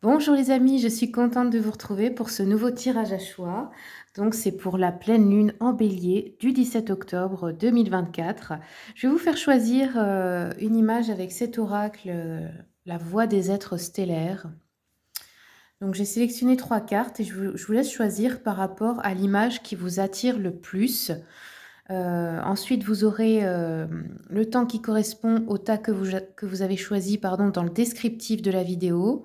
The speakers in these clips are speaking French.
Bonjour les amis, je suis contente de vous retrouver pour ce nouveau tirage à choix. Donc c'est pour la pleine lune en bélier du 17 octobre 2024. Je vais vous faire choisir une image avec cet oracle, la voix des êtres stellaires. Donc j'ai sélectionné 3 cartes et je vous laisse choisir par rapport à l'image qui vous attire le plus. Ensuite, vous aurez le temps qui correspond au tas que vous avez choisi dans le descriptif de la vidéo.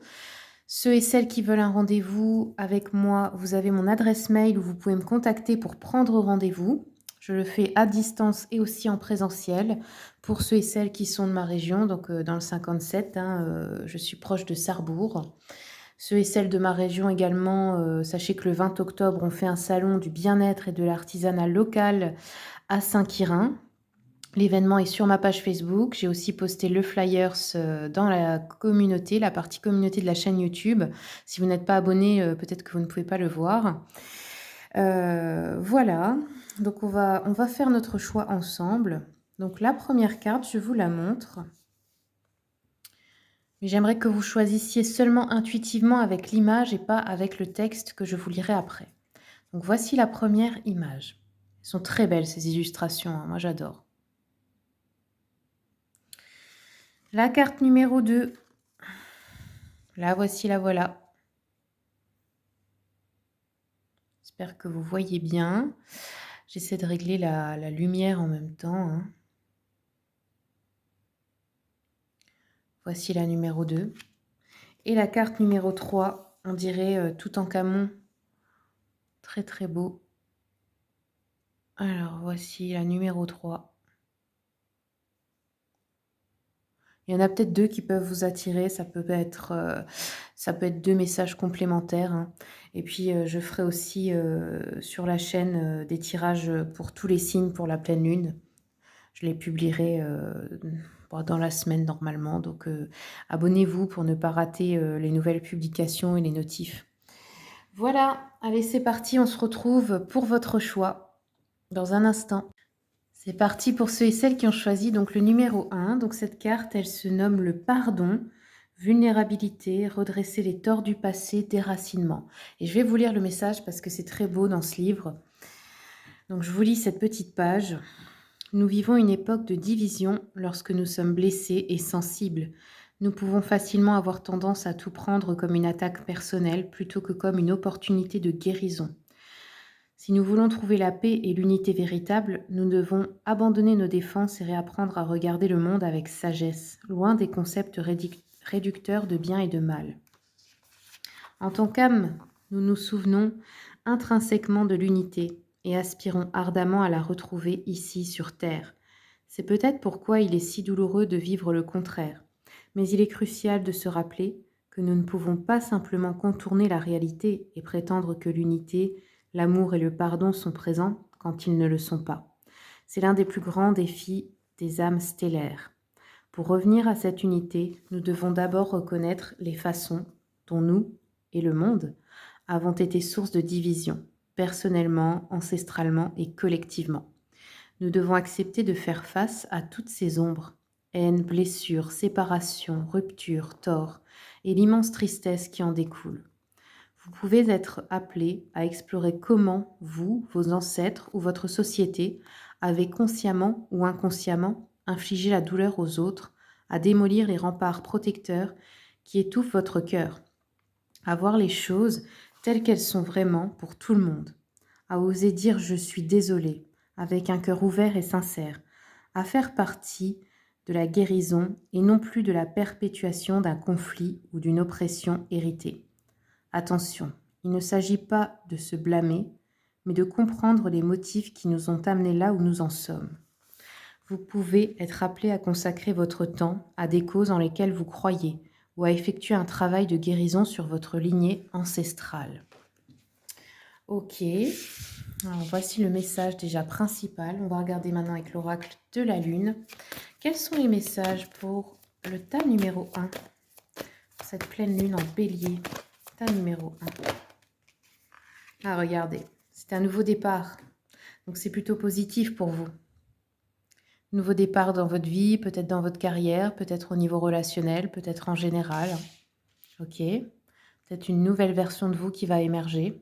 Ceux et celles qui veulent un rendez-vous avec moi, vous avez mon adresse mail où vous pouvez me contacter pour prendre rendez-vous. Je le fais à distance et aussi en présentiel pour ceux et celles qui sont de ma région, donc dans le 57, je suis proche de Sarrebourg. Ceux et celles de ma région également, sachez que le 20 octobre, on fait un salon du bien-être et de l'artisanat local à Saint-Quirin. L'événement est sur ma page Facebook. J'ai aussi posté le flyers dans la communauté, la partie communauté de la chaîne YouTube. Si vous n'êtes pas abonné, peut-être que vous ne pouvez pas le voir. Voilà, donc on va faire notre choix ensemble. Donc la première carte, je vous la montre. Mais j'aimerais que vous choisissiez seulement intuitivement avec l'image et pas avec le texte que je vous lirai après. Donc voici la première image. Elles sont très belles ces illustrations, hein, moi j'adore. La carte numéro 2. La voici, la voilà. J'espère que vous voyez bien. J'essaie de régler la lumière en même temps, hein. Voici la numéro 2. Et la carte numéro 3, on dirait Toutankhamon. Très très beau. Alors voici la numéro 3. Il y en a peut-être 2 qui peuvent vous attirer. Ça peut être 2 messages complémentaires, hein. Et puis je ferai aussi sur la chaîne des tirages pour tous les signes pour la pleine lune. Je les publierai dans la semaine normalement. Donc abonnez-vous pour ne pas rater les nouvelles publications et les notifs. Voilà, allez c'est parti, on se retrouve pour votre choix dans un instant. C'est parti pour ceux et celles qui ont choisi donc le numéro 1. Donc cette carte, elle se nomme le pardon, vulnérabilité, redresser les torts du passé, déracinement. Et je vais vous lire le message parce que c'est très beau dans ce livre. Donc je vous lis cette petite page. Nous vivons une époque de division lorsque nous sommes blessés et sensibles. Nous pouvons facilement avoir tendance à tout prendre comme une attaque personnelle plutôt que comme une opportunité de guérison. Si nous voulons trouver la paix et l'unité véritable, nous devons abandonner nos défenses et réapprendre à regarder le monde avec sagesse, loin des concepts réducteurs de bien et de mal. En tant qu'âme, nous nous souvenons intrinsèquement de l'unité et aspirons ardemment à la retrouver ici sur Terre. C'est peut-être pourquoi il est si douloureux de vivre le contraire, mais il est crucial de se rappeler que nous ne pouvons pas simplement contourner la réalité et prétendre que l'unité, l'amour et le pardon sont présents quand ils ne le sont pas. C'est l'un des plus grands défis des âmes stellaires. Pour revenir à cette unité, nous devons d'abord reconnaître les façons dont nous et le monde avons été source de division, personnellement, ancestralement et collectivement. Nous devons accepter de faire face à toutes ces ombres, haine, blessures, séparation, rupture, tort et l'immense tristesse qui en découle. Vous pouvez être appelé à explorer comment vous, vos ancêtres ou votre société avez consciemment ou inconsciemment infligé la douleur aux autres, à démolir les remparts protecteurs qui étouffent votre cœur, à voir les choses telles qu'elles sont vraiment pour tout le monde, à oser dire je suis désolé avec un cœur ouvert et sincère, à faire partie de la guérison et non plus de la perpétuation d'un conflit ou d'une oppression héritée. Attention, il ne s'agit pas de se blâmer, mais de comprendre les motifs qui nous ont amenés là où nous en sommes. Vous pouvez être appelé à consacrer votre temps à des causes en lesquelles vous croyez ou à effectuer un travail de guérison sur votre lignée ancestrale. Ok, alors voici le message déjà principal. On va regarder maintenant avec l'oracle de la Lune. Quels sont les messages pour le tas numéro 1, cette pleine lune en bélier, tas numéro 1. Ah, regardez, c'est un nouveau départ. Donc c'est plutôt positif pour vous. Nouveau départ dans votre vie, peut-être dans votre carrière, peut-être au niveau relationnel, peut-être en général. Ok. peut-être une nouvelle version de vous qui va émerger.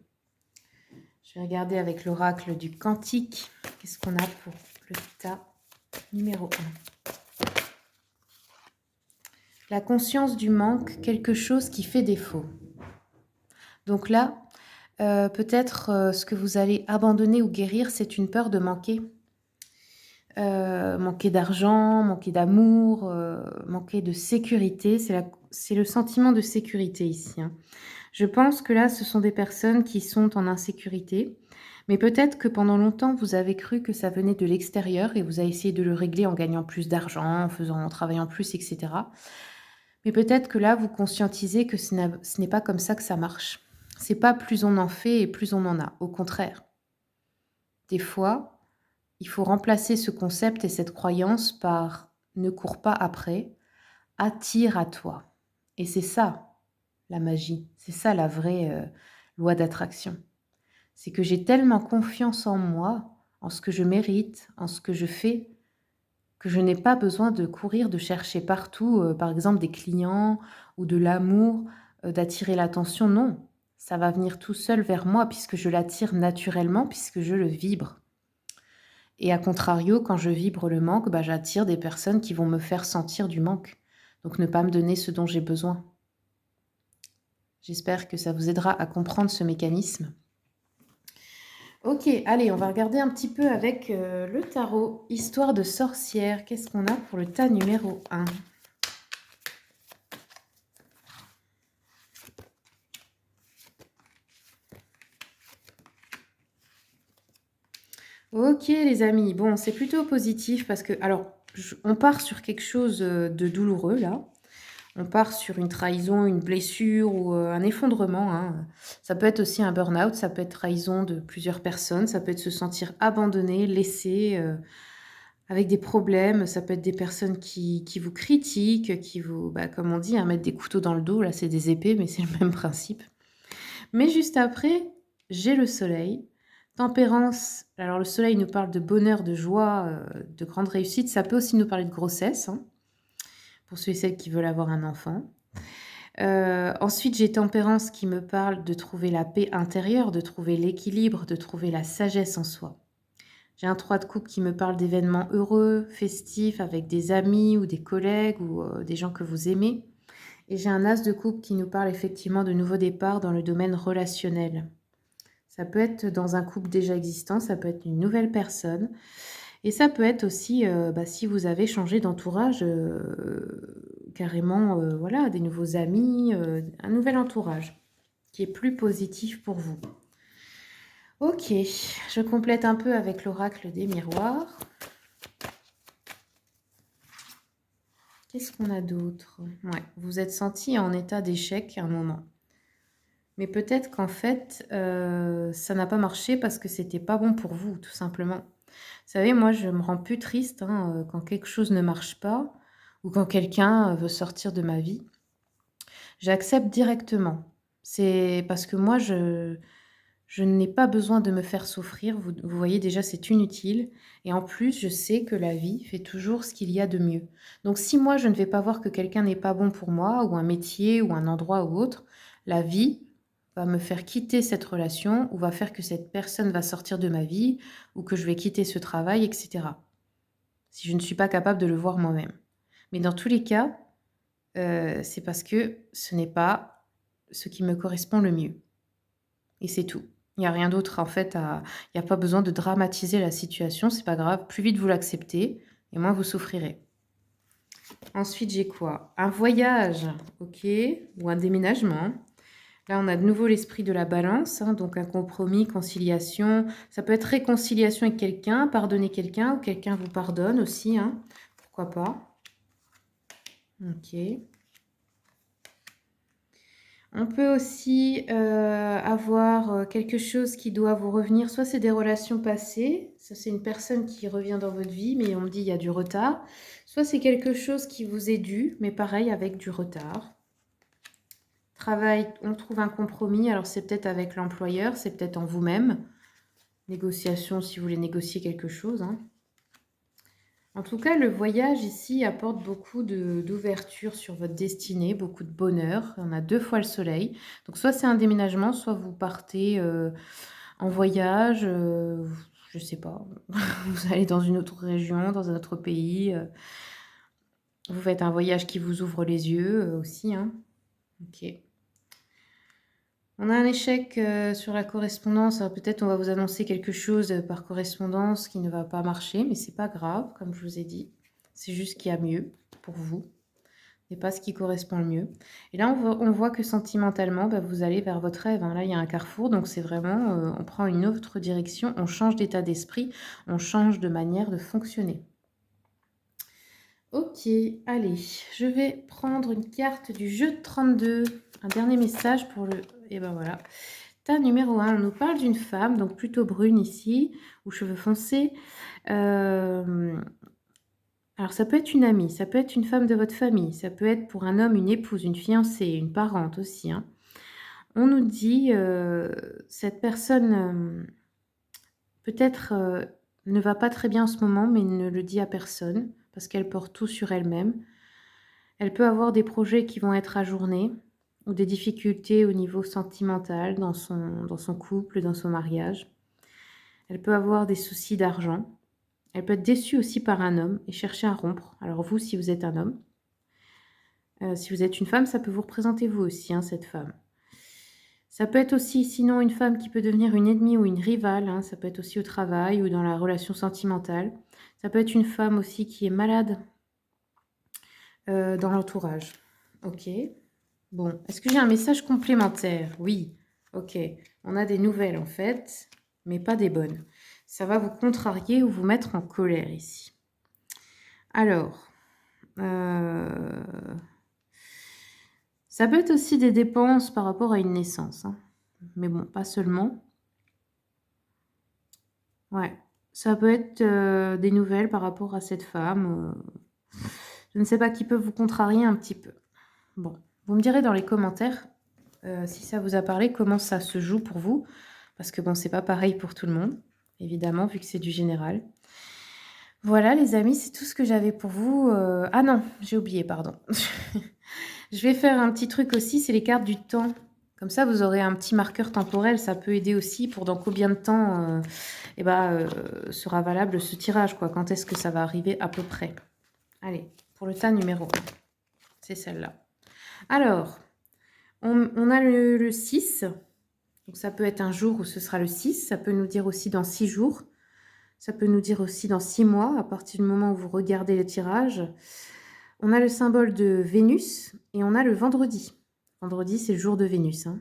Je vais regarder avec l'oracle du Cantique. Qu'est-ce qu'on a pour le tas numéro 1? La conscience du manque, quelque chose qui fait défaut. Donc là, peut-être ce que vous allez abandonner ou guérir, c'est une peur de manquer. Manquer d'argent, manquer d'amour, manquer de sécurité. C'est le sentiment de sécurité ici, hein. Je pense que là, ce sont des personnes qui sont en insécurité, mais peut-être que pendant longtemps, vous avez cru que ça venait de l'extérieur et vous avez essayé de le régler en gagnant plus d'argent, en travaillant plus, etc. Mais peut-être que là, vous conscientisez que ce n'est pas comme ça que ça marche. C'est pas plus on en fait et plus on en a. Au contraire, des fois, il faut remplacer ce concept et cette croyance par ne cours pas après, attire à toi. Et c'est ça la magie, c'est ça la vraie loi d'attraction. C'est que j'ai tellement confiance en moi, en ce que je mérite, en ce que je fais, que je n'ai pas besoin de courir, de chercher partout, par exemple des clients ou de l'amour, d'attirer l'attention. Non, ça va venir tout seul vers moi puisque je l'attire naturellement, puisque je le vibre. Et à contrario, quand je vibre le manque, bah, j'attire des personnes qui vont me faire sentir du manque. Donc ne pas me donner ce dont j'ai besoin. J'espère que ça vous aidera à comprendre ce mécanisme. Ok, allez, on va regarder un petit peu avec le tarot. Histoire de sorcière, qu'est-ce qu'on a pour le tas numéro 1? Ok les amis, bon c'est plutôt positif parce que, alors on part sur quelque chose de douloureux là. On part sur une trahison, une blessure ou un effondrement, hein. Ça peut être aussi un burn-out, ça peut être trahison de plusieurs personnes, ça peut être se sentir abandonné, laissé, avec des problèmes. Ça peut être des personnes qui vous critiquent, qui vous, bah, comme on dit, hein, mettre des couteaux dans le dos. Là, c'est des épées, mais c'est le même principe. Mais juste après, j'ai le soleil. Tempérance, alors le soleil nous parle de bonheur, de joie, de grande réussite. Ça peut aussi nous parler de grossesse, hein, pour ceux et celles qui veulent avoir un enfant. Ensuite, j'ai Tempérance qui me parle de trouver la paix intérieure, de trouver l'équilibre, de trouver la sagesse en soi. J'ai un 3 de coupe qui me parle d'événements heureux, festifs, avec des amis ou des collègues ou des gens que vous aimez. Et j'ai un as de coupe qui nous parle effectivement de nouveaux départs dans le domaine relationnel. Ça peut être dans un couple déjà existant, ça peut être une nouvelle personne. Et ça peut être aussi, si vous avez changé d'entourage, carrément, voilà, des nouveaux amis, un nouvel entourage qui est plus positif pour vous. Ok, je complète un peu avec l'oracle des miroirs. Qu'est-ce qu'on a d'autre? Ouais, vous êtes senti en état d'échec à un moment. Mais peut-être qu'en fait, ça n'a pas marché parce que c'était pas bon pour vous, tout simplement. Vous savez, moi, je me rends plus triste quand quelque chose ne marche pas ou quand quelqu'un veut sortir de ma vie. J'accepte directement. C'est parce que moi, je n'ai pas besoin de me faire souffrir. Vous voyez déjà, c'est inutile. Et en plus, je sais que la vie fait toujours ce qu'il y a de mieux. Donc si moi, je ne vais pas voir que quelqu'un n'est pas bon pour moi, ou un métier, ou un endroit ou autre, la vie va me faire quitter cette relation, ou va faire que cette personne va sortir de ma vie, ou que je vais quitter ce travail, etc. Si je ne suis pas capable de le voir moi-même. Mais dans tous les cas, c'est parce que ce n'est pas ce qui me correspond le mieux. Et c'est tout. Il n'y a rien d'autre en fait il n'y a pas besoin de dramatiser la situation, c'est pas grave. Plus vite vous l'acceptez et moins vous souffrirez. Ensuite, j'ai quoi? Un voyage, ok, ou un déménagement. Là, on a de nouveau l'esprit de la balance, hein, donc un compromis, conciliation. Ça peut être réconciliation avec quelqu'un, pardonner quelqu'un, ou quelqu'un vous pardonne aussi, hein, pourquoi pas. Ok. On peut aussi avoir quelque chose qui doit vous revenir. Soit c'est des relations passées, ça c'est une personne qui revient dans votre vie, mais on me dit il y a du retard. Soit c'est quelque chose qui vous est dû, mais pareil avec du retard. Travail, on trouve un compromis. Alors c'est peut-être avec l'employeur, c'est peut-être en vous-même. Négociation si vous voulez négocier quelque chose, hein. En tout cas, le voyage ici apporte beaucoup d'ouverture sur votre destinée, beaucoup de bonheur. On a 2 fois le soleil. Donc soit c'est un déménagement, soit vous partez, en voyage, je sais pas, vous allez dans une autre région, dans un autre pays, vous faites un voyage qui vous ouvre les yeux, aussi, hein. OK. On a un échec, sur la correspondance. Alors peut-être on va vous annoncer quelque chose, par correspondance qui ne va pas marcher, mais c'est pas grave, comme je vous ai dit. C'est juste qu'il y a mieux pour vous et pas ce qui correspond le mieux. Et là, on voit que sentimentalement, bah, vous allez vers votre rêve, hein. Là, il y a un carrefour, donc c'est vraiment, on prend une autre direction, on change d'état d'esprit, on change de manière de fonctionner. OK, allez, je vais prendre une carte du jeu de 32. Un dernier message pour le et ben voilà. Tas numéro 1, on nous parle d'une femme, donc plutôt brune ici, aux cheveux foncés. Hem, alors ça peut être une amie, ça peut être une femme de votre famille, ça peut être pour un homme, une épouse, une fiancée, une parente aussi, hein. On nous dit, cette personne, peut-être, ne va pas très bien en ce moment, mais ne le dit à personne parce qu'elle porte tout sur elle-même. Elle peut avoir des projets qui vont être ajournés ou des difficultés au niveau sentimental dans son couple, dans son mariage. Elle peut avoir des soucis d'argent. Elle peut être déçue aussi par un homme et chercher à rompre. Alors vous, si vous êtes un homme, si vous êtes une femme, ça peut vous représenter vous aussi, hein, cette femme. Ça peut être aussi sinon une femme qui peut devenir une ennemie ou une rivale, hein, ça peut être aussi au travail ou dans la relation sentimentale. Ça peut être une femme aussi qui est malade, dans l'entourage. OK. Bon, est-ce que j'ai un message complémentaire? Oui. OK. On a des nouvelles en fait, mais pas des bonnes. Ça va vous contrarier ou vous mettre en colère ici. Alors, heu, ça peut être aussi des dépenses par rapport à une naissance, hein, mais bon, pas seulement. Ouais, ça peut être, des nouvelles par rapport à cette femme, je ne sais pas, qui peuvent vous contrarier un petit peu. Bon, vous me direz dans les commentaires, si ça vous a parlé, comment ça se joue pour vous? Parce que bon, c'est pas pareil pour tout le monde, évidemment, vu que c'est du général. Voilà les amis, c'est tout ce que j'avais pour vous, ah non, j'ai oublié, pardon. Je vais faire un petit truc aussi, c'est les cartes du temps. Comme ça, vous aurez un petit marqueur temporel, ça peut aider aussi pour dans combien de temps, sera valable ce tirage, quoi. Quand est-ce que ça va arriver à peu près? Allez, pour le tas numéro 1, c'est celle-là. Alors, on a le 6, donc ça peut être un jour où ce sera le 6, ça peut nous dire aussi dans 6 jours, ça peut nous dire aussi dans 6 mois, à partir du moment où vous regardez le tirage. On a le symbole de Vénus et on a le vendredi. Vendredi, c'est le jour de Vénus, hein.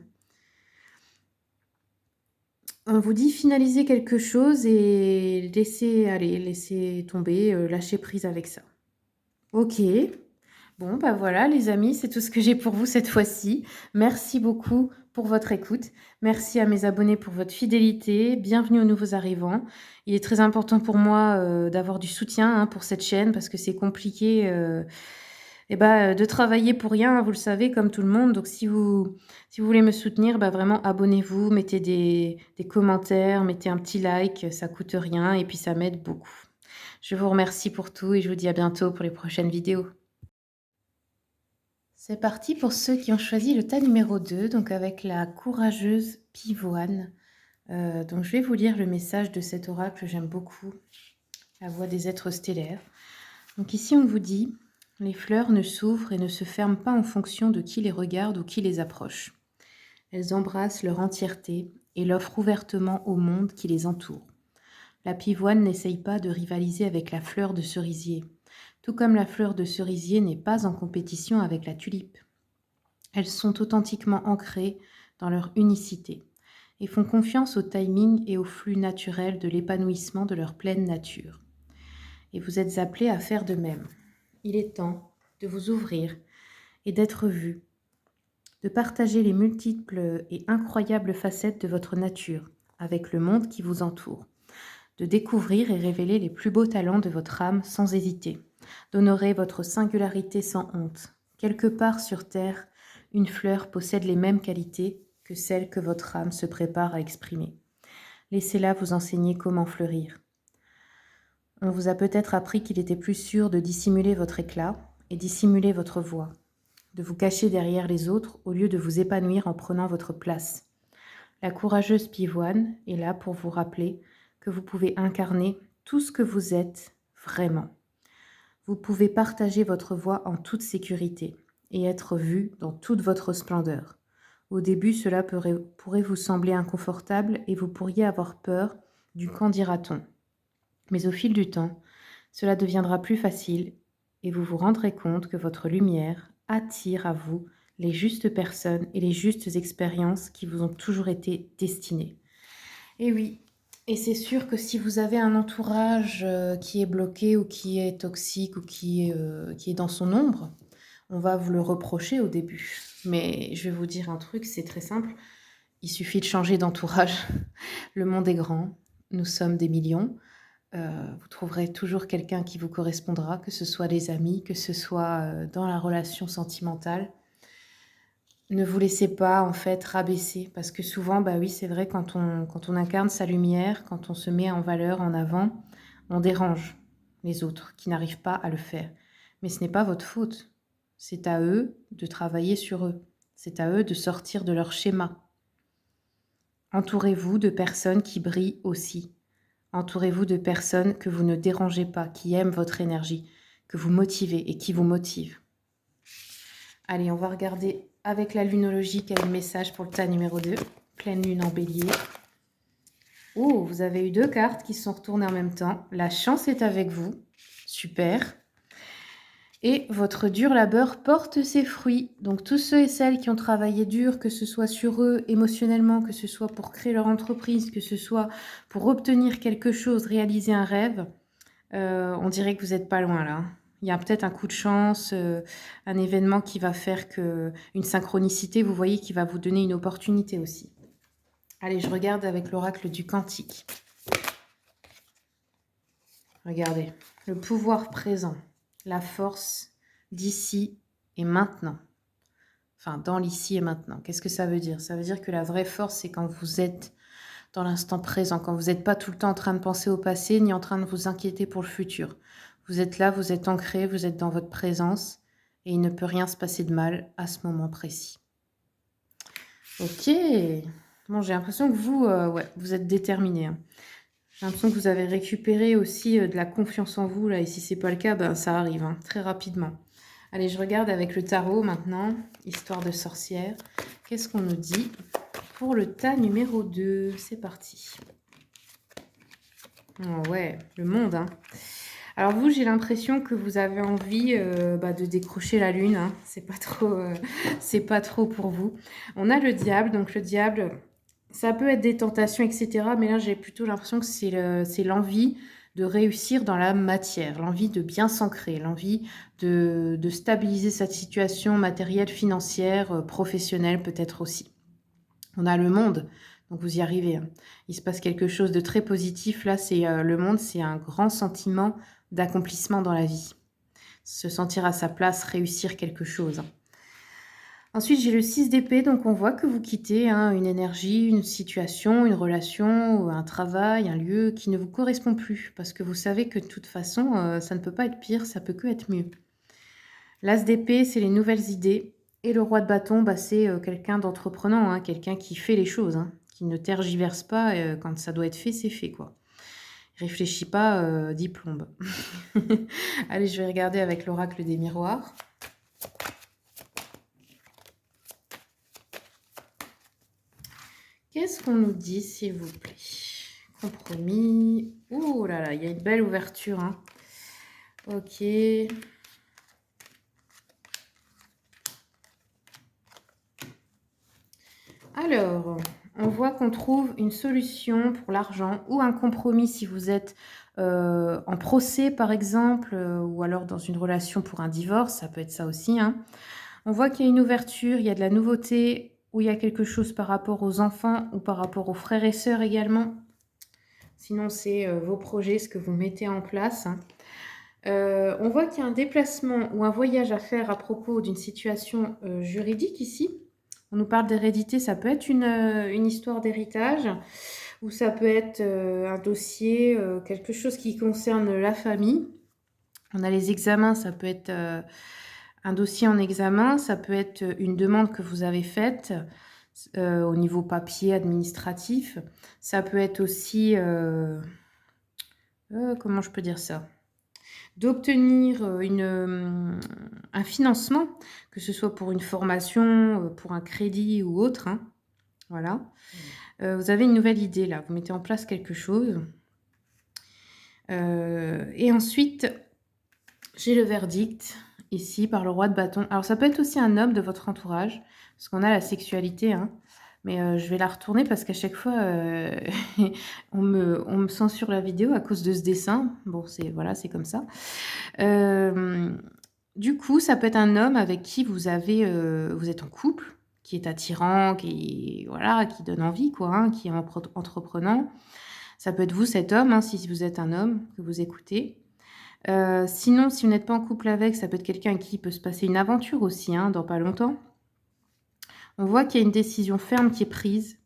On vous dit finaliser quelque chose et laisser aller, laisser tomber, lâcher prise avec ça. OK. Bon, bah, voilà les amis, c'est tout ce que j'ai pour vous cette fois-ci. Merci beaucoup pour votre écoute. Merci à mes abonnés pour votre fidélité. Bienvenue aux nouveaux arrivants. Il est très important pour moi, d'avoir du soutien, hein, pour cette chaîne parce que c'est compliqué, de travailler pour rien, hein, vous le savez, comme tout le monde. Donc si vous voulez me soutenir, bah, vraiment abonnez-vous, mettez des commentaires, mettez un petit like, ça coûte rien et puis ça m'aide beaucoup. Je vous remercie pour tout et je vous dis à bientôt pour les prochaines vidéos. C'est parti pour ceux qui ont choisi le tas numéro 2, donc avec la courageuse pivoine. Donc je vais vous lire le message de cet oracle que j'aime beaucoup, la voix des êtres stellaires. Donc ici on vous dit: les fleurs ne s'ouvrent et ne se ferment pas en fonction de qui les regarde ou qui les approche. Elles embrassent leur entièreté et l'offrent ouvertement au monde qui les entoure. La pivoine n'essaye pas de rivaliser avec la fleur de cerisier, tout comme la fleur de cerisier n'est pas en compétition avec la tulipe. Elles sont authentiquement ancrées dans leur unicité et font confiance au timing et au flux naturel de l'épanouissement de leur pleine nature. Et vous êtes appelés à faire de même. Il est temps de vous ouvrir et d'être vu, de partager les multiples et incroyables facettes de votre nature avec le monde qui vous entoure, de découvrir et révéler les plus beaux talents de votre âme sans hésiter, d'honorer votre singularité sans honte. Quelque part sur Terre, une fleur possède les mêmes qualités que celles que votre âme se prépare à exprimer. Laissez-la vous enseigner comment fleurir. On vous a peut-être appris qu'il était plus sûr de dissimuler votre éclat et dissimuler votre voix, de vous cacher derrière les autres au lieu de vous épanouir en prenant votre place. La courageuse pivoine est là pour vous rappeler que vous pouvez incarner tout ce que vous êtes vraiment. Vous pouvez partager votre voix en toute sécurité et être vu dans toute votre splendeur. Au début, cela pourrait vous sembler inconfortable et vous pourriez avoir peur du qu'en dira-t-on. Mais au fil du temps, cela deviendra plus facile et vous vous rendrez compte que votre lumière attire à vous les justes personnes et les justes expériences qui vous ont toujours été destinées. Et oui, et c'est sûr que si vous avez un entourage qui est bloqué ou qui est toxique ou qui est dans son ombre, on va vous le reprocher au début. Mais je vais vous dire un truc, c'est très simple. Il suffit de changer d'entourage. Le monde est grand, nous sommes des millions. Vous trouverez toujours quelqu'un qui vous correspondra, que ce soit des amis, que ce soit dans la relation sentimentale. Ne vous laissez pas en fait rabaisser parce que souvent, bah oui, c'est vrai, quand on incarne sa lumière, quand on se met en valeur, en avant, on dérange les autres qui n'arrivent pas à le faire. Mais ce n'est pas votre faute. C'est à eux de travailler sur eux. C'est à eux de sortir de leur schéma. Entourez-vous de personnes qui brillent aussi. Entourez-vous de personnes que vous ne dérangez pas, qui aiment votre énergie, que vous motivez et qui vous motivent. Allez, on va regarder avec la lunologie quel est le message pour le tas numéro 2. Pleine lune en bélier. Oh, vous avez eu 2 cartes qui sont retournées en même temps. La chance est avec vous. Super. Et votre dur labeur porte ses fruits. Donc tous ceux et celles qui ont travaillé dur, que ce soit sur eux émotionnellement, que ce soit pour créer leur entreprise, que ce soit pour obtenir quelque chose, réaliser un rêve, on dirait que vous n'êtes pas loin là. Il y a peut-être un coup de chance, un événement qui va faire que une synchronicité, vous voyez, qui va vous donner une opportunité aussi. Allez, je regarde avec l'oracle du Cantique. Regardez, le pouvoir présent, la force d'ici et maintenant. Enfin, dans l'ici et maintenant. Qu'est-ce que ça veut dire? Ça veut dire que la vraie force, c'est quand vous êtes dans l'instant présent, quand vous n'êtes pas tout le temps en train de penser au passé, ni en train de vous inquiéter pour le futur. Vous êtes là, vous êtes ancré, vous êtes dans votre présence, et il ne peut rien se passer de mal à ce moment précis. Ok. Bon, j'ai l'impression que vous, vous êtes déterminé. Hein. J'ai l'impression que vous avez récupéré aussi de la confiance en vous, là, et si c'est pas le cas, ben, ça arrive, hein, très rapidement. Allez, je regarde avec le tarot maintenant, histoire de sorcière. Qu'est-ce qu'on nous dit pour le tas numéro 2? C'est parti. Oh ouais, le monde, hein. Alors vous, j'ai l'impression que vous avez envie de décrocher la lune. Hein. C'est pas trop pour vous. On a le diable, donc le diable, ça peut être des tentations, etc. Mais là, j'ai plutôt l'impression que c'est l'envie de réussir dans la matière, l'envie de bien s'ancrer, l'envie de stabiliser sa situation matérielle, financière, professionnelle peut-être aussi. On a le monde, donc vous y arrivez. Hein. Il se passe quelque chose de très positif. Là, c'est le monde, c'est un grand sentiment d'accomplissement dans la vie. Se sentir à sa place, réussir quelque chose. Ensuite, j'ai le 6 d'épée, donc on voit que vous quittez une énergie, une situation, une relation, un travail, un lieu qui ne vous correspond plus. Parce que vous savez que de toute façon, ça ne peut pas être pire, ça peut que être mieux. L'as d'épée, c'est les nouvelles idées. Et le roi de bâton, c'est quelqu'un d'entreprenant, hein, quelqu'un qui fait les choses, hein, qui ne tergiverse pas. Quand ça doit être fait, c'est fait, quoi. Réfléchis pas, diplôme. Allez, je vais regarder avec l'oracle des miroirs. Qu'est-ce qu'on nous dit, s'il vous plaît? Compromis. Ouh là là, il y a une belle ouverture. Hein. Ok. Alors, on voit qu'on trouve une solution pour l'argent ou un compromis si vous êtes en procès, par exemple, ou alors dans une relation pour un divorce, ça peut être ça aussi. Hein. On voit qu'il y a une ouverture, il y a de la nouveauté, ou il y a quelque chose par rapport aux enfants ou par rapport aux frères et sœurs également. Sinon, c'est vos projets, ce que vous mettez en place. Hein. On voit qu'il y a un déplacement ou un voyage à faire à propos d'une situation juridique ici. On nous parle d'hérédité, ça peut être une histoire d'héritage ou ça peut être, un dossier, quelque chose qui concerne la famille. On a les examens, ça peut être, un dossier en examen, ça peut être, une demande que vous avez faite, au niveau papier, administratif. Ça peut être aussi, comment je peux dire ça? D'obtenir, un financement, que ce soit pour une formation, pour un crédit ou autre, hein, voilà. Vous avez une nouvelle idée là, vous mettez en place quelque chose. Et ensuite, j'ai le verdict, ici, par le roi de bâton. Alors ça peut être aussi un homme de votre entourage, parce qu'on a la sexualité, hein, mais je vais la retourner parce qu'à chaque fois, on me censure la vidéo à cause de ce dessin. Bon, c'est voilà, c'est comme ça. Hem, du coup, ça peut être un homme avec qui vous êtes en couple, qui est attirant, qui voilà, qui donne envie quoi, hein, qui est entreprenant. Ça peut être vous cet homme, hein, si vous êtes un homme que vous écoutez. Sinon, si vous n'êtes pas en couple avec, ça peut être quelqu'un avec qui il peut se passer une aventure aussi, hein, dans pas longtemps. On voit qu'il y a une décision ferme qui est prise,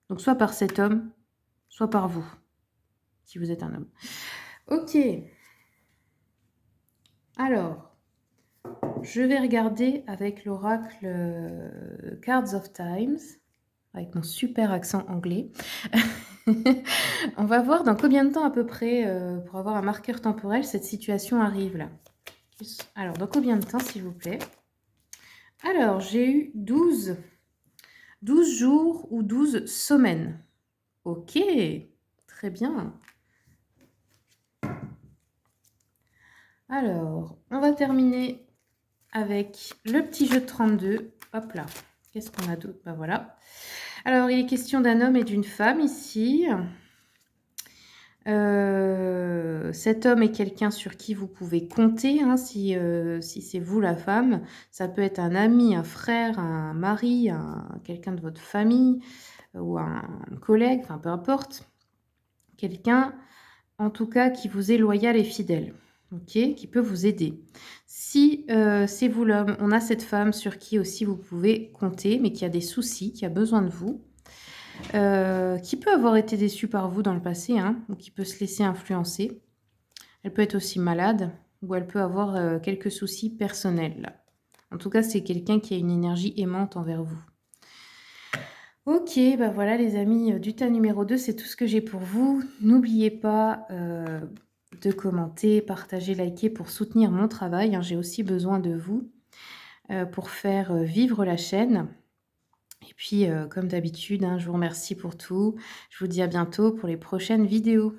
donc soit par cet homme, soit par vous, si vous êtes un homme. OK. Alors, je vais regarder avec l'oracle, Cards of Times, avec mon super accent anglais. On va voir dans combien de temps à peu près, pour avoir un marqueur temporel, cette situation arrive là. Alors, dans combien de temps, s'il vous plaît? Alors, j'ai eu 12 jours ou 12 semaines. OK, très bien. Alors, on va terminer avec le petit jeu de 32. Hop là, qu'est-ce qu'on a d'autre? Ben voilà. Alors, il est question d'un homme et d'une femme ici. Cet homme est quelqu'un sur qui vous pouvez compter, hein, si c'est vous la femme. Ça peut être un ami, un frère, un mari, quelqu'un de votre famille, ou un collègue, enfin peu importe. Quelqu'un, en tout cas, qui vous est loyal et fidèle, OK? Qui peut vous aider. Si, c'est vous l'homme, on a cette femme sur qui aussi vous pouvez compter, mais qui a des soucis, qui a besoin de vous, qui peut avoir été déçue par vous dans le passé, hein, ou qui peut se laisser influencer. Elle peut être aussi malade ou elle peut avoir, quelques soucis personnels, là. En tout cas, c'est quelqu'un qui a une énergie aimante envers vous. OK, bah, voilà les amis, du tas numéro 2, c'est tout ce que j'ai pour vous. N'oubliez pas, de commenter, partager, liker pour soutenir mon travail, hein. J'ai aussi besoin de vous, pour faire, vivre la chaîne et puis, comme d'habitude, hein, je vous remercie pour tout. Je vous dis à bientôt pour les prochaines vidéos.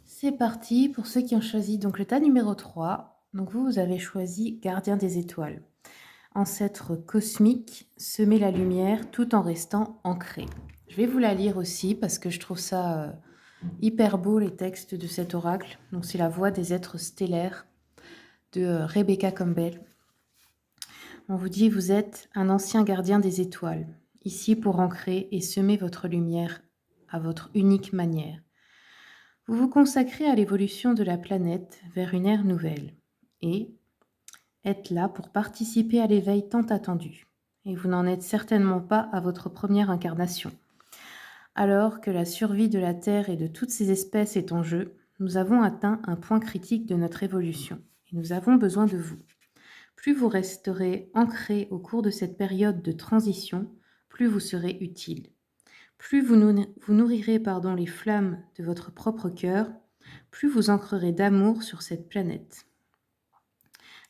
C'est parti pour ceux qui ont choisi donc le tas numéro 3. Donc vous avez choisi Gardien des étoiles. Ancêtre cosmique, semer la lumière tout en restant ancré. Je vais vous la lire aussi parce que je trouve ça hyper beau les textes de cet oracle. Donc c'est la voix des êtres stellaires de Rebecca Campbell. On vous dit vous êtes un ancien gardien des étoiles, ici pour ancrer et semer votre lumière à votre unique manière. Vous vous consacrez à l'évolution de la planète vers une ère nouvelle et êtes là pour participer à l'éveil tant attendu. Et vous n'en êtes certainement pas à votre première incarnation. Alors que la survie de la Terre et de toutes ses espèces est en jeu, nous avons atteint un point critique de notre évolution et nous avons besoin de vous. Plus vous resterez ancré au cours de cette période de transition, plus vous serez utile. Plus vous nourrirez les flammes de votre propre cœur, plus vous ancrerez d'amour sur cette planète.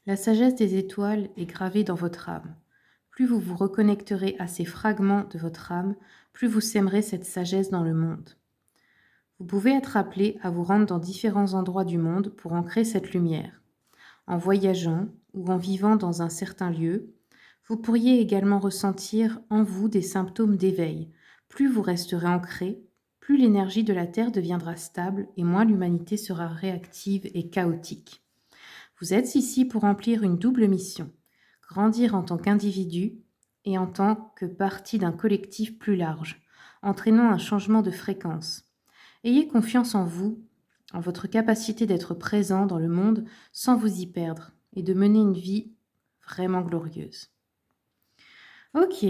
La sagesse des étoiles est gravée dans votre âme. Plus vous vous reconnecterez à ces fragments de votre âme, plus vous sèmerez cette sagesse dans le monde. Vous pouvez être appelé à vous rendre dans différents endroits du monde pour ancrer cette lumière. En voyageant ou en vivant dans un certain lieu, vous pourriez également ressentir en vous des symptômes d'éveil. Plus vous resterez ancré, plus l'énergie de la Terre deviendra stable et moins l'humanité sera réactive et chaotique. Vous êtes ici pour remplir une double mission, grandir en tant qu'individu et en tant que partie d'un collectif plus large, entraînant un changement de fréquence. Ayez confiance en vous, en votre capacité d'être présent dans le monde sans vous y perdre et de mener une vie vraiment glorieuse. Ok.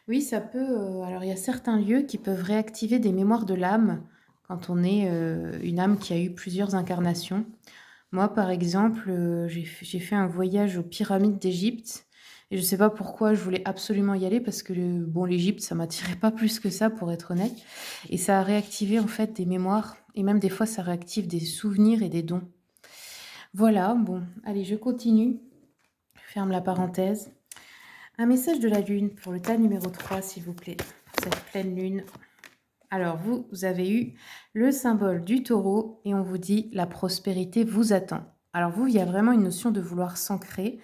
Oui, ça peut, alors il y a certains lieux qui peuvent réactiver des mémoires de l'âme quand on est, une âme qui a eu plusieurs incarnations. Moi, par exemple, j'ai fait un voyage aux pyramides d'Égypte et je sais pas pourquoi je voulais absolument y aller parce que bon, l'Égypte, ça m'attirait pas plus que ça pour être honnête et ça a réactivé en fait des mémoires et même des fois ça réactive des souvenirs et des dons. Voilà, bon, allez, je continue. Je ferme la parenthèse. Un message de la lune pour le tas numéro 3, s'il vous plaît, pour cette pleine lune. Alors, vous avez eu le symbole du taureau et on vous dit la prospérité vous attend. Alors vous, il y a vraiment une notion de vouloir s'ancrer,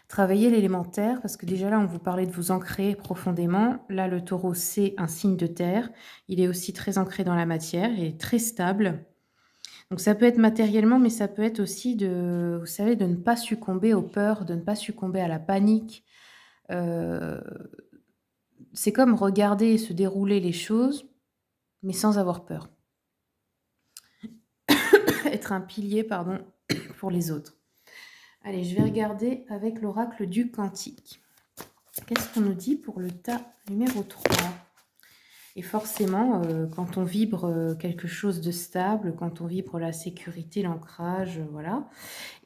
travailler l'élémentaire, parce que déjà là, on vous parlait de vous ancrer profondément. Là, le taureau, c'est un signe de terre. Il est aussi très ancré dans la matière et très stable. Donc ça peut être matériellement, mais ça peut être aussi de, vous savez, de ne pas succomber aux peurs, de ne pas succomber à la panique. Euh, c'est comme regarder se dérouler les choses, mais sans avoir peur. Être un pilier, pardon, pour les autres. Allez, je vais regarder avec l'oracle du Cantique. Qu'est-ce qu'on nous dit pour le tas numéro 3? Et forcément, quand on vibre quelque chose de stable, quand on vibre la sécurité, l'ancrage, voilà,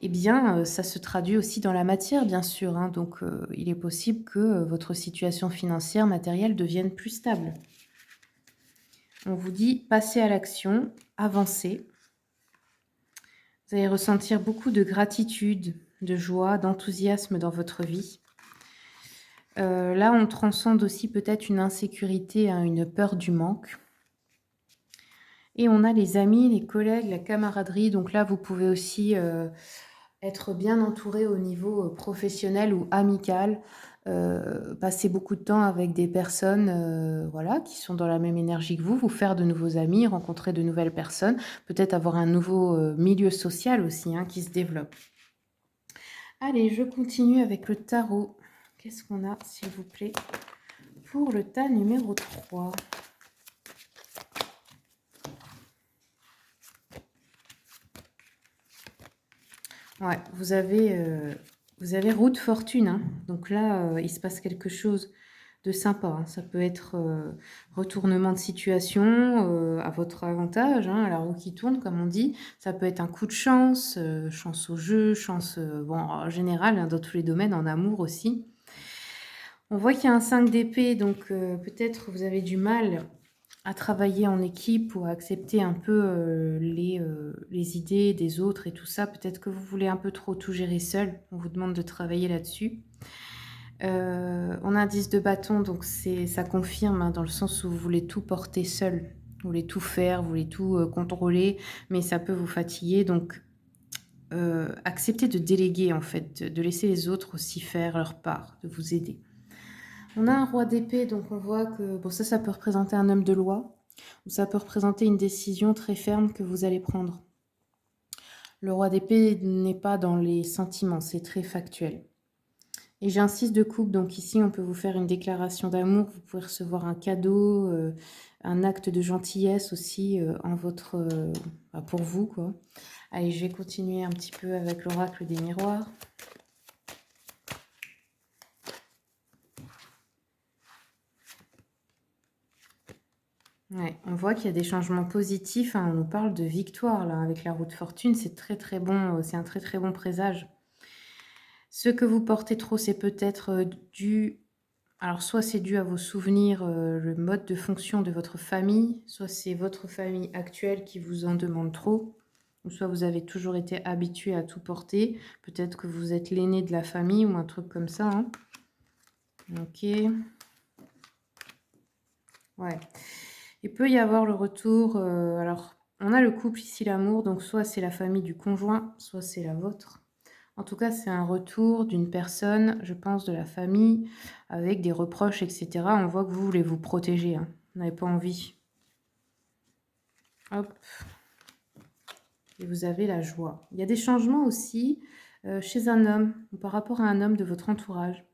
eh bien, ça se traduit aussi dans la matière, bien sûr, hein. Donc, il est possible que votre situation financière, matérielle devienne plus stable. On vous dit passez à l'action, avancez. Vous allez ressentir beaucoup de gratitude, de joie, d'enthousiasme dans votre vie. Là, on transcende aussi peut-être une insécurité, hein, une peur du manque. Et on a les amis, les collègues, la camaraderie. Donc là, vous pouvez aussi être bien entouré au niveau professionnel ou amical. Passer beaucoup de temps avec des personnes voilà, qui sont dans la même énergie que vous faire de nouveaux amis, rencontrer de nouvelles personnes, peut-être avoir un nouveau milieu social aussi, hein, qui se développe. Allez, je continue avec le tarot. Qu'est-ce qu'on a, s'il vous plaît, pour le tas numéro 3? Ouais, vous avez roue de fortune, hein. Donc là, il se passe quelque chose de sympa, hein. Ça peut être retournement de situation à votre avantage, hein, à la roue qui tourne, comme on dit. Ça peut être un coup de chance, chance au jeu, chance, bon, en général, hein, dans tous les domaines, en amour aussi. On voit qu'il y a un 5 d'épée, donc peut-être vous avez du mal à travailler en équipe ou à accepter un peu les idées des autres et tout ça. Peut-être que vous voulez un peu trop tout gérer seul. On vous demande de travailler là-dessus. On a un 10 de bâton, donc ça confirme, hein, dans le sens où vous voulez tout porter seul. Vous voulez tout faire, vous voulez tout contrôler, mais ça peut vous fatiguer. Donc, acceptez de déléguer, en fait, de laisser les autres aussi faire leur part, de vous aider. On a un roi d'épée, donc on voit que bon, ça peut représenter un homme de loi, ou ça peut représenter une décision très ferme que vous allez prendre. Le roi d'épée n'est pas dans les sentiments, c'est très factuel. Et j'ai un 6 de coupe, donc ici on peut vous faire une déclaration d'amour, vous pouvez recevoir un cadeau, un acte de gentillesse aussi en votre, pour vous, quoi. Allez, je vais continuer un petit peu avec l'oracle des miroirs. Ouais, on voit qu'il y a des changements positifs, hein. On nous parle de victoire là avec la roue de fortune, c'est très très bon, c'est un très très bon présage. Ce que vous portez trop, c'est peut-être dû, alors soit c'est dû à vos souvenirs, le mode de fonction de votre famille, soit c'est votre famille actuelle qui vous en demande trop, ou soit vous avez toujours été habitué à tout porter. Peut-être que vous êtes l'aîné de la famille ou un truc comme ça, hein. Ok. Ouais. Il peut y avoir le retour, alors on a le couple ici, l'amour, donc soit c'est la famille du conjoint, soit c'est la vôtre. En tout cas, c'est un retour d'une personne, je pense, de la famille, avec des reproches, etc. On voit que vous voulez vous protéger, hein. Vous n'avez pas envie. Hop. Et vous avez la joie. Il y a des changements aussi chez un homme, ou par rapport à un homme de votre entourage.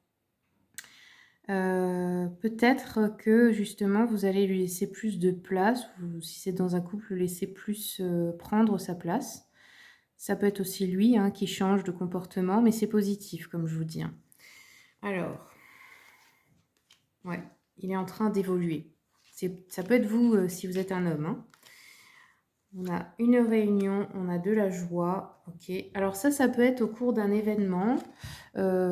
Peut-être que justement vous allez lui laisser plus de place, ou si c'est dans un couple, lui laisser plus prendre sa place. Ça peut être aussi lui, hein, qui change de comportement, mais c'est positif, comme je vous dis, hein. Alors, ouais. il est en train d'évoluer. Ça peut être vous si vous êtes un homme, hein. On a une réunion, on a de la joie. Ok. Alors ça peut être au cours d'un événement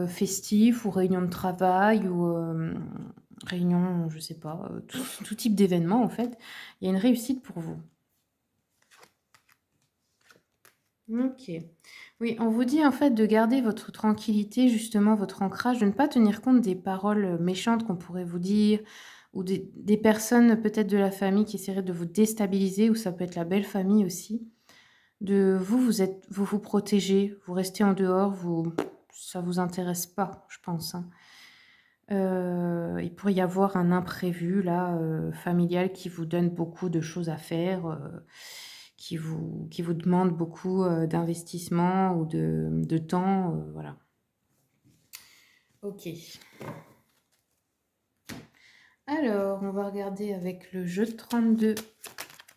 festif ou réunion de travail ou réunion, je sais pas, tout type d'événement en fait. Il y a une réussite pour vous. Ok. Oui, on vous dit en fait de garder votre tranquillité, justement, votre ancrage, de ne pas tenir compte des paroles méchantes qu'on pourrait vous dire, ou des personnes peut-être de la famille qui essaieraient de vous déstabiliser, ou ça peut être la belle famille aussi. De vous, vous vous protégez, vous restez en dehors, ça vous intéresse pas, je pense, hein. Il pourrait y avoir un imprévu là, familial qui vous donne beaucoup de choses à faire, qui vous demande beaucoup, d'investissement ou de temps, voilà. OK. Alors, on va regarder avec le jeu de 32.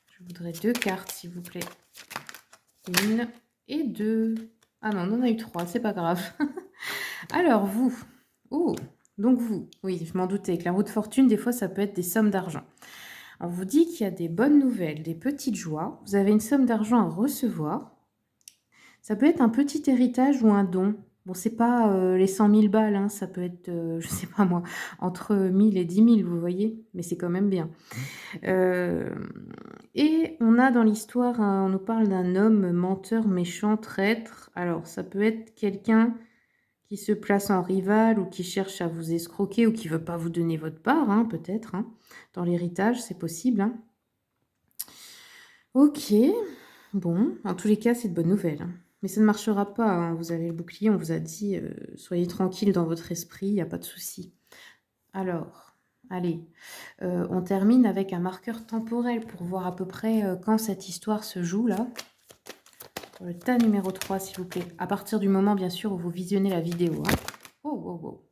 Je voudrais 2 cartes, s'il vous plaît. 1 et 2. Ah non, on en a eu 3, c'est pas grave. Alors vous, oh, donc vous, oui, je m'en doutais, que la roue de fortune, des fois, ça peut être des sommes d'argent. On vous dit qu'il y a des bonnes nouvelles, des petites joies. Vous avez une somme d'argent à recevoir. Ça peut être un petit héritage ou un don. Bon, c'est pas les 100 000 balles, hein, ça peut être, je sais pas moi, entre 1000 et 10 000, vous voyez, mais c'est quand même bien. Euh, et on a dans l'histoire, on nous parle d'un homme menteur, méchant, traître. Alors, ça peut être quelqu'un qui se place en rival ou qui cherche à vous escroquer ou qui veut pas vous donner votre part, hein, peut-être, hein. Dans l'héritage, c'est possible, hein. Ok, bon, en tous les cas, c'est de bonnes nouvelles, hein. Mais ça ne marchera pas, hein. Vous avez le bouclier, on vous a dit, soyez tranquille dans votre esprit, il n'y a pas de souci. Alors, allez, on termine avec un marqueur temporel pour voir à peu près quand cette histoire se joue, là. Pour le tas numéro 3, s'il vous plaît. À partir du moment, bien sûr, où vous visionnez la vidéo, hein. Oh, oh, oh.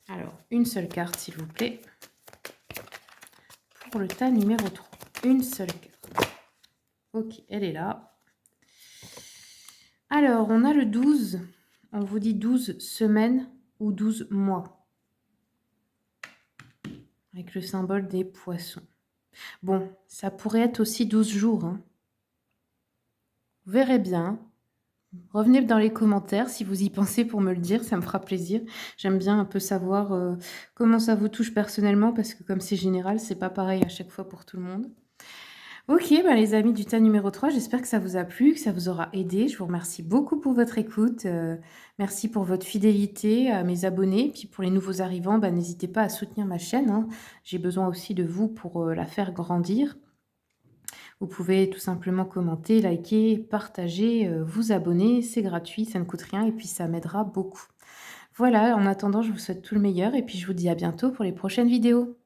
Alors, une seule carte, s'il vous plaît. Pour le tas numéro 3. Une seule carte. Ok, elle est là. Alors, on a le 12. On vous dit 12 semaines ou 12 mois. Avec le symbole des poissons. Bon, ça pourrait être aussi 12 jours, hein. Vous verrez bien. Revenez dans les commentaires si vous y pensez pour me le dire, ça me fera plaisir. J'aime bien un peu savoir comment ça vous touche personnellement parce que comme c'est général, c'est pas pareil à chaque fois pour tout le monde. Ok, bah les amis du tas numéro 3, j'espère que ça vous a plu, que ça vous aura aidé. Je vous remercie beaucoup pour votre écoute. Merci pour votre fidélité à mes abonnés. Puis pour les nouveaux arrivants, bah, n'hésitez pas à soutenir ma chaîne, hein. J'ai besoin aussi de vous pour la faire grandir. Vous pouvez tout simplement commenter, liker, partager, vous abonner. C'est gratuit, ça ne coûte rien et puis ça m'aidera beaucoup. Voilà, en attendant, je vous souhaite tout le meilleur et puis je vous dis à bientôt pour les prochaines vidéos.